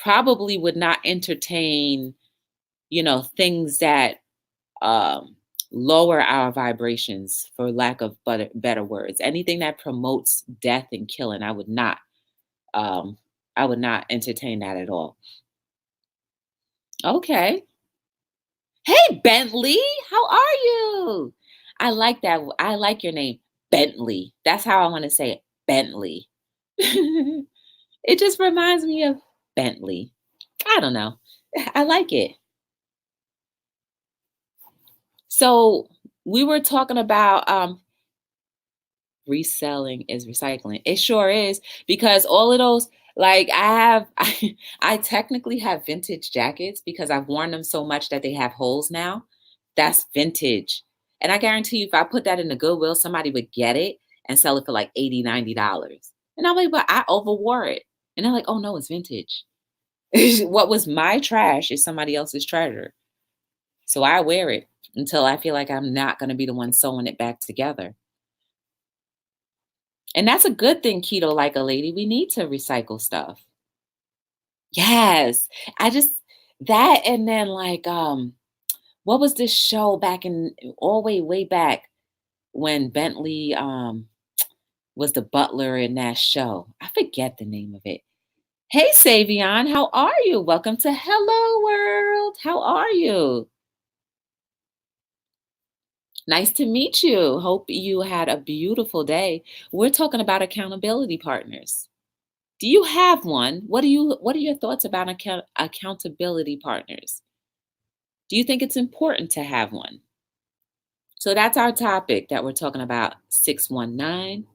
probably would not entertain, things that um, lower our vibrations, for lack of better words. Anything that promotes death and killing, Um, I would not entertain that at all. Okay. Hey, Bentley, how are you? I like that. I like your name, Bentley. That's how I want to say it, Bentley. It just reminds me of Bentley. I don't know. I like it. So we were talking about reselling is recycling. It sure is because all of those, like I technically have vintage jackets because I've worn them so much that they have holes now. That's vintage. And I guarantee you, if I put that in the Goodwill, somebody would get it and sell it for like $80, $90. And I'm like, but I overwore it. And they're like, oh no, it's vintage. What was my trash is somebody else's treasure. So I wear it until I feel like I'm not going to be the one sewing it back together. And that's a good thing, keto like a lady. We need to recycle stuff. Yes. I just that and then like what was this show back in all way back when Bentley was the butler in that show? I forget the name of it. Hey Savion, how are you? Welcome to Hello World. How are you? Nice to meet you. Hope you had a beautiful day. We're talking about accountability partners. Do you have one? What are your thoughts about accountability partners? Do you think it's important to have one? So that's our topic that we're talking about 619.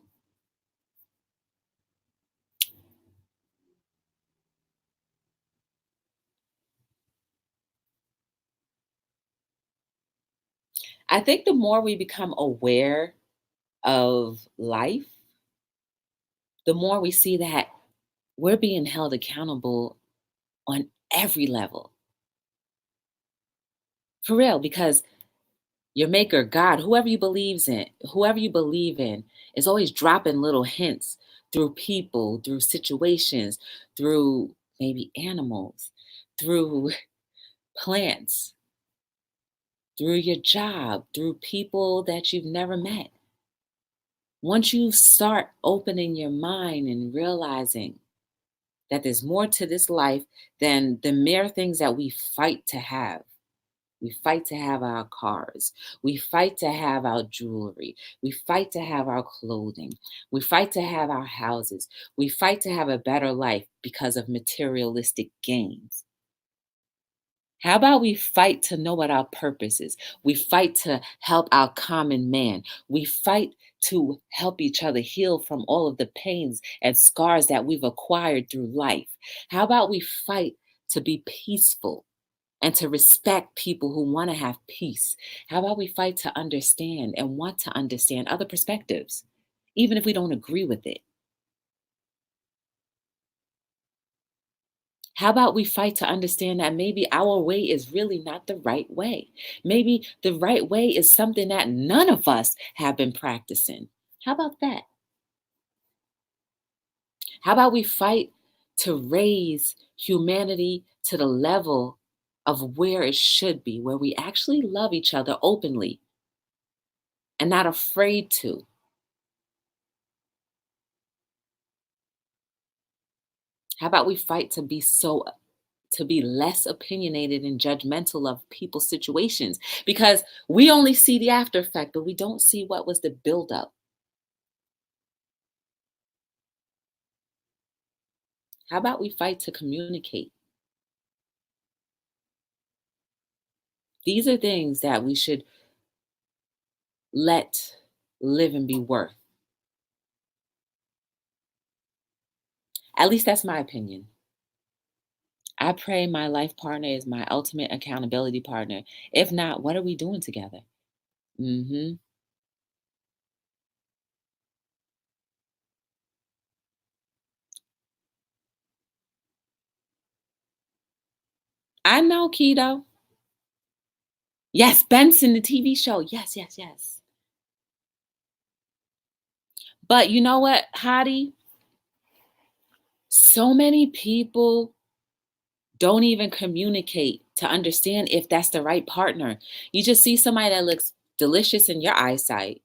I think the more we become aware of life, the more we see that we're being held accountable on every level. For real, because your maker, God, whoever you believe in, is always dropping little hints through people, through situations, through maybe animals, through plants, through your job, through people that you've never met. Once you start opening your mind and realizing that there's more to this life than the mere things that we fight to have. We fight to have our cars. We fight to have our jewelry. We fight to have our clothing. We fight to have our houses. We fight to have a better life because of materialistic gains. How about we fight to know what our purpose is? We fight to help our common man. We fight to help each other heal from all of the pains and scars that we've acquired through life. How about we fight to be peaceful and to respect people who want to have peace? How about we fight to understand and want to understand other perspectives, even if we don't agree with it? How about we fight to understand that maybe our way is really not the right way? Maybe the right way is something that none of us have been practicing. How about that? How about we fight to raise humanity to the level of where it should be, where we actually love each other openly and not afraid to? How about we fight to be less opinionated and judgmental of people's situations, because we only see the after effect, but we don't see what was the buildup. How about we fight to communicate? These are things that we should let live and be worth. At least that's my opinion. I pray my life partner is my ultimate accountability partner. If not, what are we doing together? Hmm. I know, keto. Yes, Benson, the TV show. Yes, yes, yes. But you know what, Hottie? So many people don't even communicate to understand if that's the right partner. You just see somebody that looks delicious in your eyesight,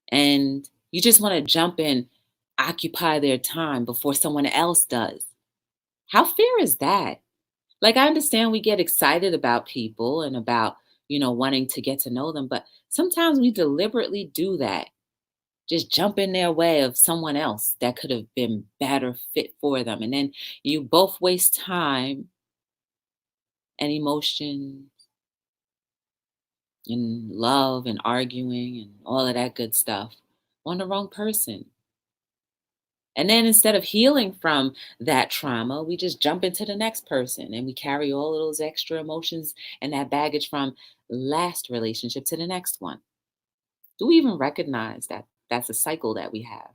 and you just want to jump in, occupy their time before someone else does. How fair is that? Like, I understand we get excited about people and about, wanting to get to know them, but sometimes we deliberately do that. Just jump in their way of someone else that could have been better fit for them. And then you both waste time and emotion and love and arguing and all of that good stuff on the wrong person. And then instead of healing from that trauma, we just jump into the next person and we carry all of those extra emotions and that baggage from last relationship to the next one. Do we even recognize that that's a cycle that we have?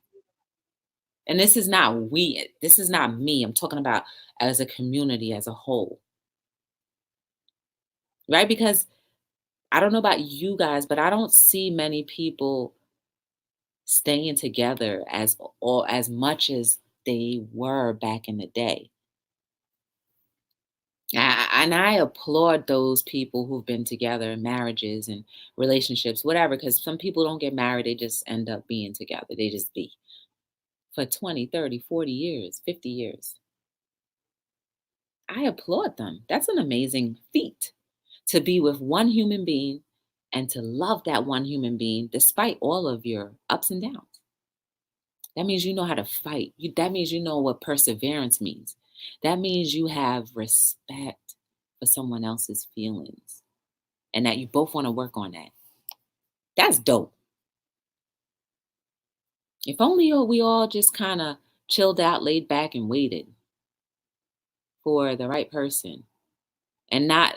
And this is not me. I'm talking about as a community as a whole, right? Because I don't know about you guys, but I don't see many people staying together as much as they were back in the day. And I applaud those people who've been together in marriages and relationships, whatever, because some people don't get married, they just end up being together. They just be for 20, 30, 40 years, 50 years. I applaud them. That's an amazing feat to be with one human being and to love that one human being despite all of your ups and downs. That means you know how to fight. That means you know what perseverance means. That means you have respect for someone else's feelings and that you both want to work on that. That's dope. If only we all just kind of chilled out, laid back, and waited for the right person and not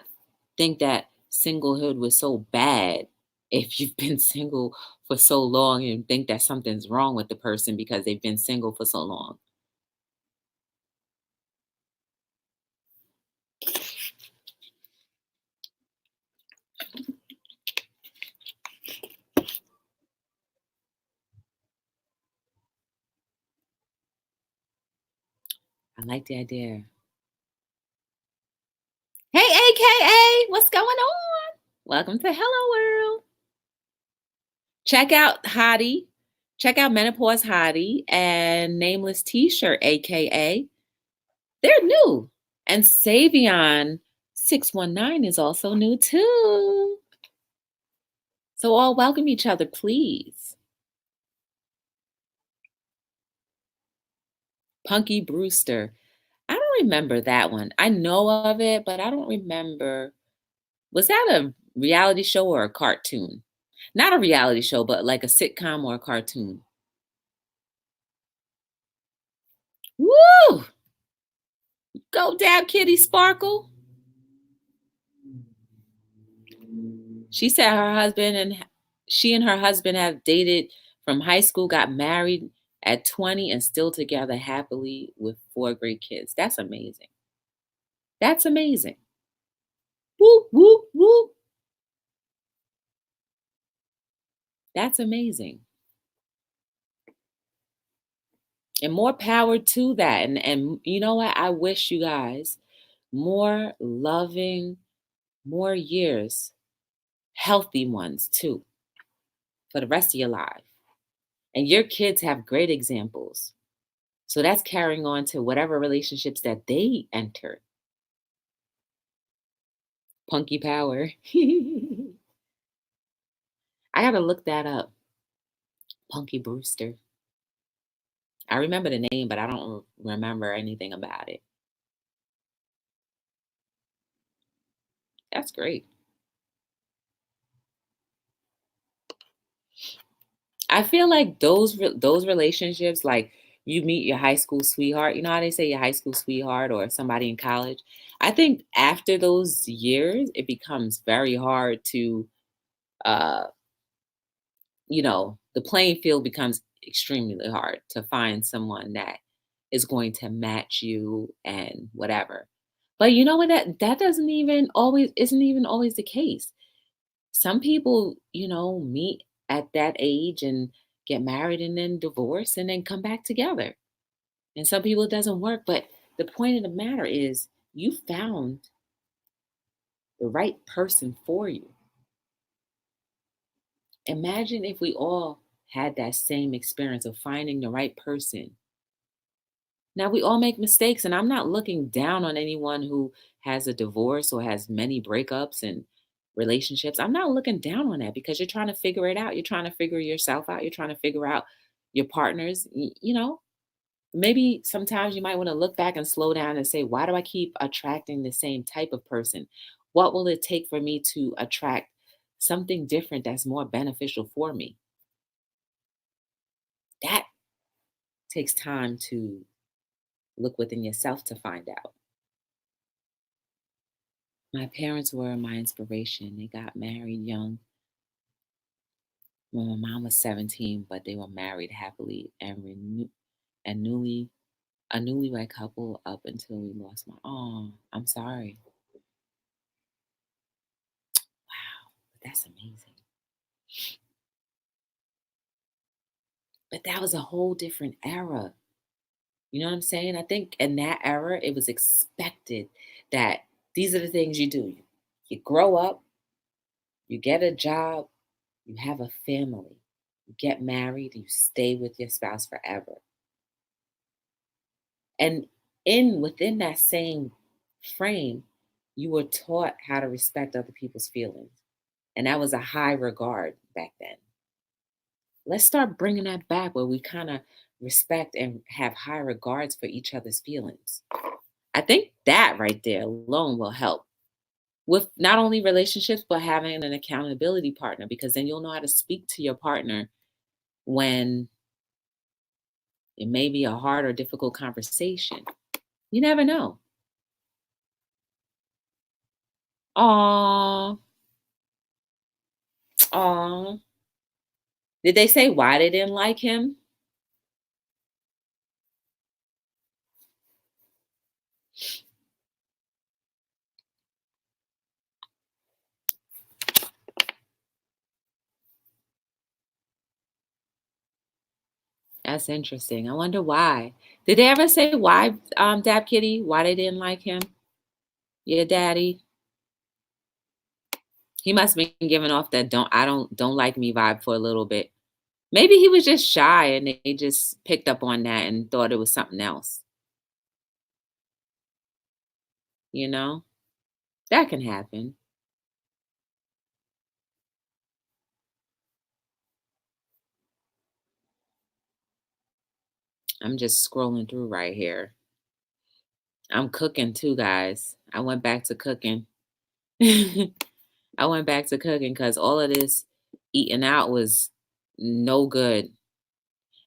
think that singlehood was so bad if you've been single for so long and think that something's wrong with the person because they've been single for so long. I like the idea. Hey, AKA, what's going on? Welcome to Hello World. Check out Hottie. Check out Menopause Hottie and Nameless T-shirt, AKA. They're new. And Savion 619 is also new too. So all welcome each other, please. Punky Brewster. I don't remember that one. I know of it, but I don't remember. Was that a reality show or a cartoon? Not a reality show, but like a sitcom or a cartoon. Woo! Go Dab Kitty Sparkle. She said she and her husband have dated from high school, got married at 20, and still together happily with 4 great kids. That's amazing. That's amazing. Whoop, whoop, whoop. That's amazing. And more power to that. And you know what? I wish you guys more loving, more years, healthy ones too, for the rest of your life. And your kids have great examples. So that's carrying on to whatever relationships that they enter. Punky power. I gotta look that up. Punky Brewster. I remember the name, but I don't remember anything about it. That's great. I feel like those relationships, like you meet your high school sweetheart. You know how they say your high school sweetheart or somebody in college. I think after those years, it becomes very hard to, uh, the playing field becomes extremely hard to find someone that is going to match you and whatever. But you know what? That doesn't even always isn't even always the case. Some people, meet at that age and get married and then divorce and then come back together. And some people it doesn't work. But the point of the matter is you found the right person for you. Imagine if we all had that same experience of finding the right person. Now, we all make mistakes, and I'm not looking down on anyone who has a divorce or has many breakups and relationships. I'm not looking down on that because you're trying to figure it out. You're trying to figure yourself out. You're trying to figure out your partners. Maybe sometimes you might want to look back and slow down and say, why do I keep attracting the same type of person? What will it take for me to attract something different that's more beneficial for me? That takes time to look within yourself to find out. My parents were my inspiration. They got married young when my mom was 17, but they were married happily and and a newlywed couple up until we lost my. Oh, I'm sorry. Wow, that's amazing. But that was a whole different era. You know what I'm saying? I think in that era, it was expected that these are the things you do. You grow up, you get a job, you have a family, you get married, you stay with your spouse forever. And within that same frame, you were taught how to respect other people's feelings. And that was a high regard back then. Let's start bringing that back where we kind of respect and have high regards for each other's feelings. I think that right there alone will help with not only relationships, but having an accountability partner, because then you'll know how to speak to your partner when it may be a hard or difficult conversation. You never know. Aw, aw. Did they say why they didn't like him? That's interesting. I wonder why. Did they ever say why, Dap Kitty, why they didn't like him? Your daddy? He must have been giving off that don't like me vibe for a little bit. Maybe he was just shy and they just picked up on that and thought it was something else, you know? That can happen. I'm just scrolling through right here. I'm cooking too, guys. I went back to cooking. I went back to cooking because all of this eating out was no good.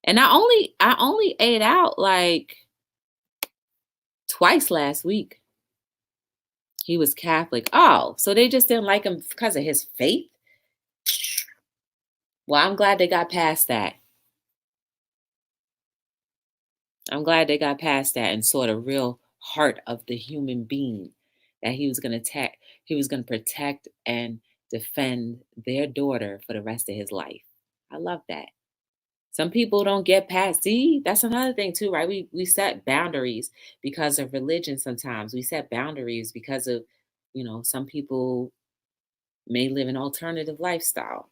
And I only ate out like twice last week. He was Catholic. Oh, so they just didn't like him because of his faith? Well, I'm glad they got past that. I'm glad they got past that and saw the real heart of the human being, that he was going to protect and defend their daughter for the rest of his life. I love that. Some people don't get past. See, that's another thing too, right? We set boundaries because of religion sometimes. We set boundaries because of, some people may live an alternative lifestyle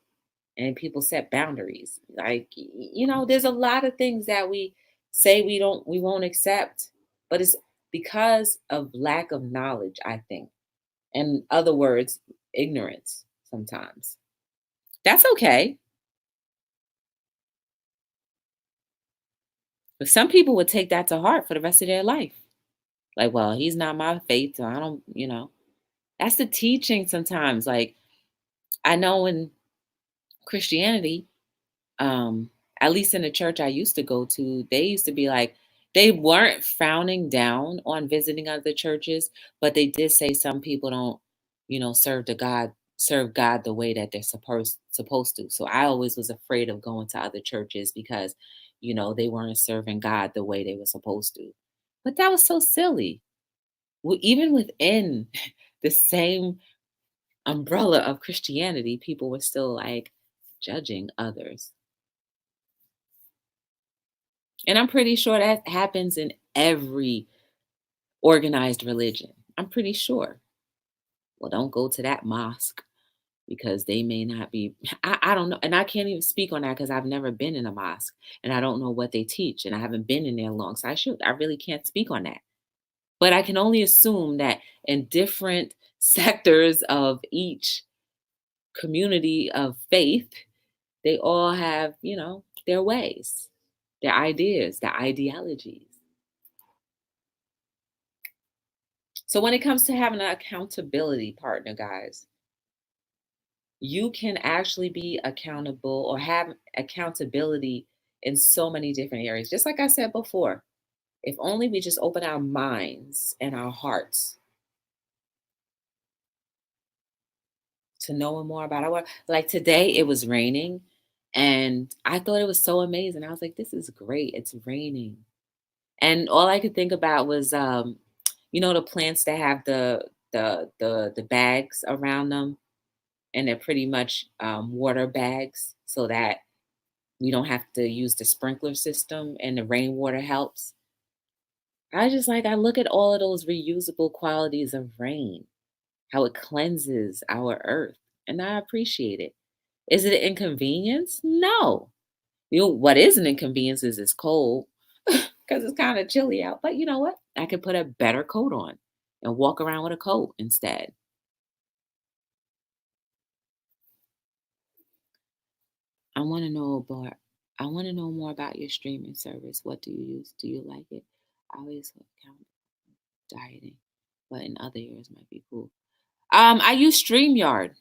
and people set boundaries. Like, there's a lot of things that we say we won't accept, but it's because of lack of knowledge, I think. In other words, ignorance sometimes. That's okay. But some people would take that to heart for the rest of their life. Like, well, he's not my faith, so I don't. That's the teaching sometimes. Like, I know in Christianity, um, at least in the church I used to go to, they used to be like, they weren't frowning down on visiting other churches, but they did say some people don't, serve God the way that they're supposed to. So I always was afraid of going to other churches because, they weren't serving God the way they were supposed to. But that was so silly. Well, even within the same umbrella of Christianity, people were still like judging others. And I'm pretty sure that happens in every organized religion. I'm pretty sure. Well, don't go to that mosque because they may not be, I don't know. And I can't even speak on that because I've never been in a mosque and I don't know what they teach and I haven't been in there long. So I really can't speak on that. But I can only assume that in different sectors of each community of faith, they all have, their ways, their ideas, their ideologies. So when it comes to having an accountability partner, guys, you can actually be accountable or have accountability in so many different areas. Just like I said before, if only we just open our minds and our hearts to knowing more about our, like today it was raining and I thought it was so amazing. I was like, this is great. It's raining. And all I could think about was the plants that have the bags around them, and they're pretty much water bags, so that we don't have to use the sprinkler system, and the rainwater helps. I look at all of those reusable qualities of rain, how it cleanses our earth, and I appreciate it. Is it an inconvenience? No. What is an inconvenience is it's cold because it's kind of chilly out. But you know what? I can put a better coat on and walk around with a coat instead. I want to know I want to know more about your streaming service. What do you use? Do you like it? I always count dieting, but in other areas might be cool. I use StreamYard.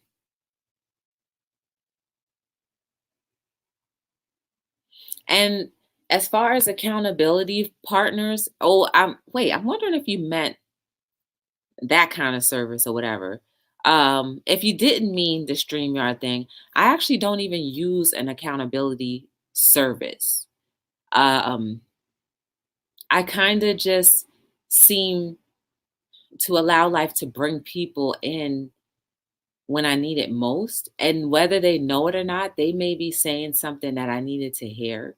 And as far as accountability partners, I'm wondering if you meant that kind of service or whatever. If you didn't mean the StreamYard thing, I actually don't even use an accountability service. Um, I kind of just seem to allow life to bring people in when I need it most. And whether they know it or not, they may be saying something that I needed to hear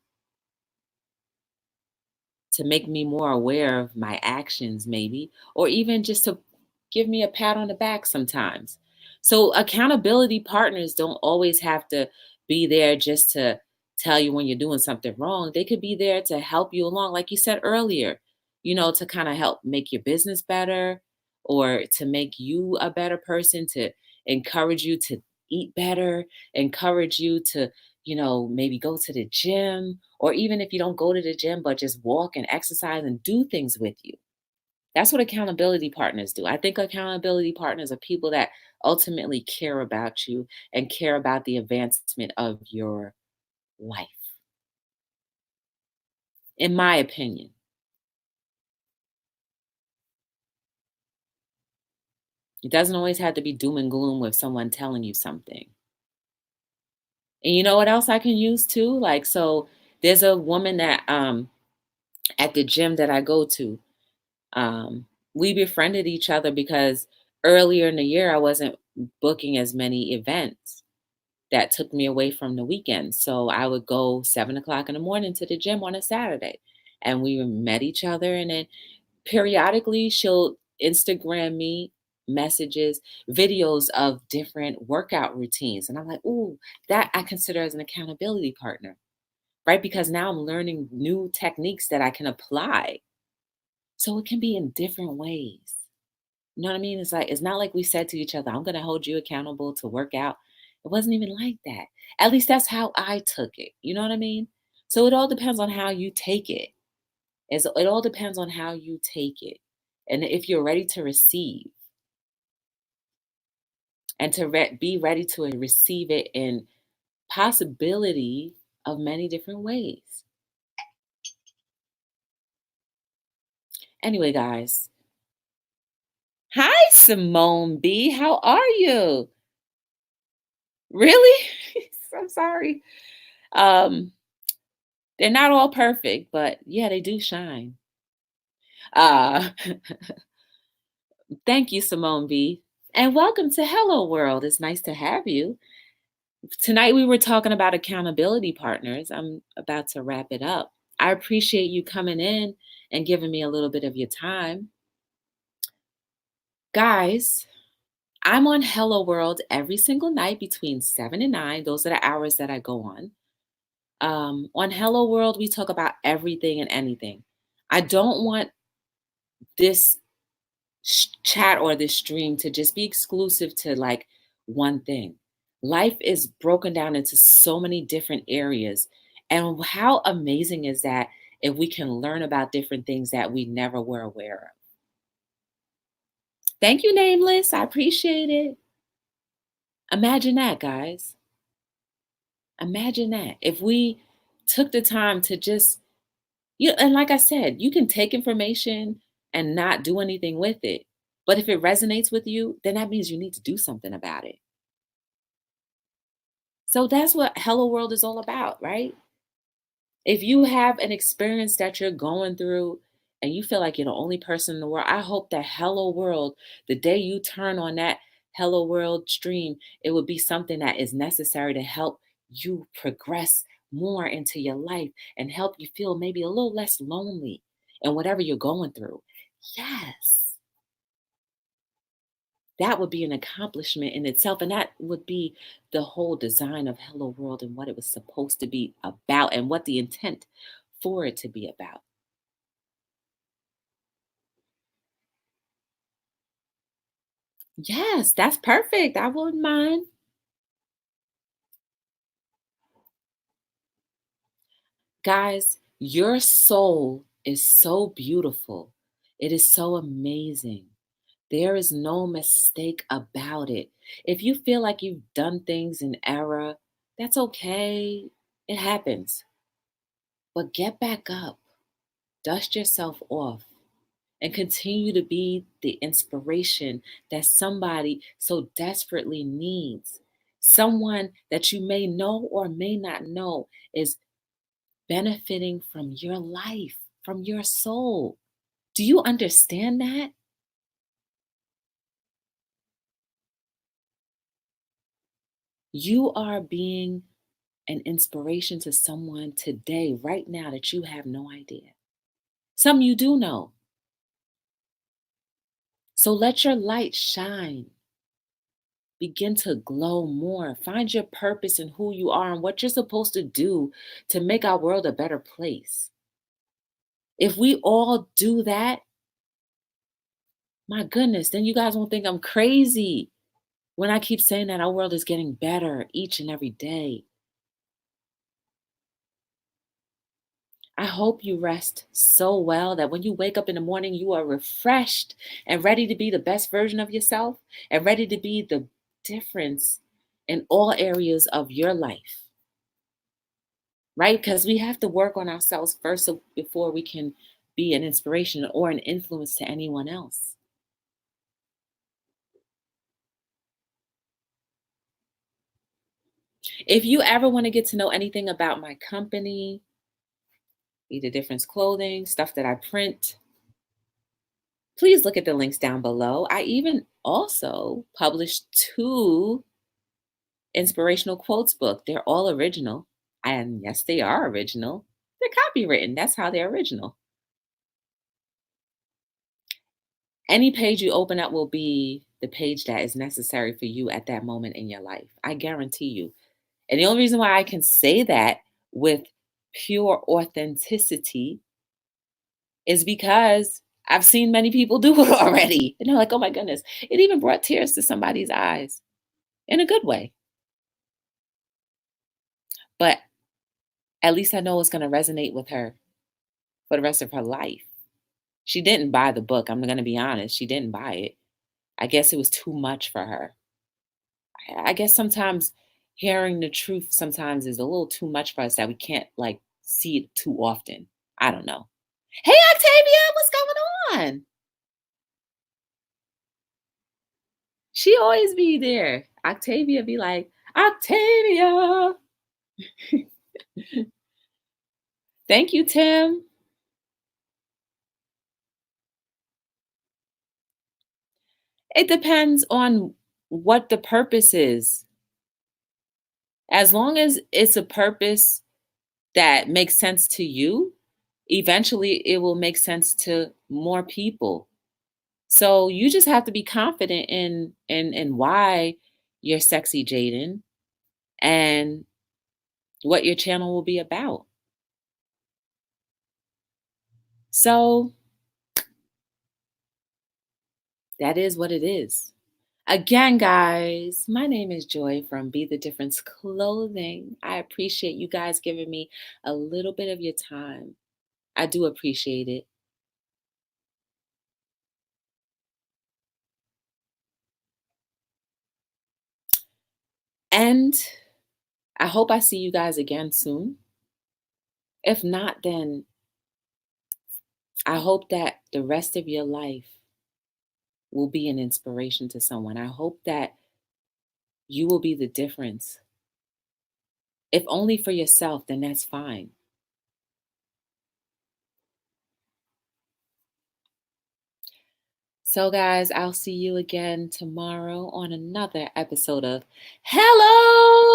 to make me more aware of my actions, maybe, or even just to give me a pat on the back sometimes. So, accountability partners don't always have to be there just to tell you when you're doing something wrong. They could be there to help you along, like you said earlier, to kind of help make your business better or to make you a better person, to encourage you to eat better, encourage you to maybe go to the gym, or even if you don't go to the gym, but just walk and exercise and do things with you. That's what accountability partners do. I think accountability partners are people that ultimately care about you and care about the advancement of your life, in my opinion. It doesn't always have to be doom and gloom with someone telling you something. And you know what else I can use too? Like, so there's a woman that at the gym that I go to. We befriended each other because earlier in the year I wasn't booking as many events that took me away from the weekends. So I would go 7 o'clock in the morning to the gym on a Saturday. And we met each other, and then periodically she'll Instagram me messages, videos of different workout routines. And I'm like, ooh, that I consider as an accountability partner, right? Because now I'm learning new techniques that I can apply. So it can be in different ways. You know what I mean? It's like it's not like we said to each other, "I'm gonna hold you accountable to work out." It wasn't even like that. At least that's how I took it. You know what I mean? So it all depends on how you take it. It all depends on how you take it, and if you're ready to receive, and to be ready to receive it in possibility of many different ways. Anyway, guys. Hi, Simone B. How are you? Really? I'm sorry. Um, they're not all perfect, but yeah, they do shine. Uh, thank you, Simone B. And welcome to Hello World. It's nice to have you. Tonight we were talking about accountability partners. I'm about to wrap it up. I appreciate you coming in and giving me a little bit of your time. Guys, I'm on Hello World every single night between 7 and 9. Those are the hours that I go on. On Hello World, we talk about everything and anything. I don't want this chat or this stream to just be exclusive to like one thing. Life is broken down into so many different areas. And how amazing is that if we can learn about different things that we never were aware of? Thank you, Nameless. I appreciate it. Imagine that, guys. Imagine that. If we took the time to just, and like I said, you can take information and not do anything with it. But if it resonates with you, then that means you need to do something about it. So that's what Hello World is all about, right? If you have an experience that you're going through and you feel like you're the only person in the world, I hope that Hello World, the day you turn on that Hello World stream, it would be something that is necessary to help you progress more into your life and help you feel maybe a little less lonely in whatever you're going through. Yes, that would be an accomplishment in itself. And that would be the whole design of Hello World and what it was supposed to be about and what the intent for it to be about. Yes, that's perfect. I wouldn't mind. Guys, your soul is so beautiful. It is so amazing. There is no mistake about it. If you feel like you've done things in error, that's okay. It happens. But get back up, dust yourself off, and continue to be the inspiration that somebody so desperately needs. Someone that you may know or may not know is benefiting from your life, from your soul. Do you understand that? You are being an inspiration to someone today, right now, that you have no idea. Some you do know. So let your light shine. Begin to glow more. Find your purpose in who you are and what you're supposed to do to make our world a better place. If we all do that, my goodness, then you guys won't think I'm crazy when I keep saying that our world is getting better each and every day. I hope you rest so well that when you wake up in the morning, you are refreshed and ready to be the best version of yourself and ready to be the difference in all areas of your life, right? Because we have to work on ourselves first before we can be an inspiration or an influence to anyone else. If you ever want to get to know anything about my company, either difference clothing, stuff that I print, please look at the links down below. I even also published two inspirational quotes book. They're all original. And yes, they are original. They're copywritten. That's how they're original. Any page you open up will be the page that is necessary for you at that moment in your life. I guarantee you. And the only reason why I can say that with pure authenticity is because I've seen many people do it already. And they're like, oh my goodness, it even brought tears to somebody's eyes in a good way. But at least I know it's going to resonate with her for the rest of her life. She didn't buy the book. I'm going to be honest. She didn't buy it. I guess it was too much for her. I guess sometimes hearing the truth sometimes is a little too much for us that we can't like see it too often. I don't know. Hey, Octavia, what's going on? She always be there. Octavia be like, Octavia. Thank you, Tim. It depends on what the purpose is. As long as it's a purpose that makes sense to you, eventually it will make sense to more people. So you just have to be confident in why you're sexy Jaden and what your channel will be about. So that is what it is. Again, guys, my name is Joy from Be the Difference Clothing. I appreciate you guys giving me a little bit of your time. I do appreciate it. And I hope I see you guys again soon. If not, then I hope that the rest of your life will be an inspiration to someone. I hope that you will be the difference. If only for yourself, then that's fine. So, guys, I'll see you again tomorrow on another episode of Hello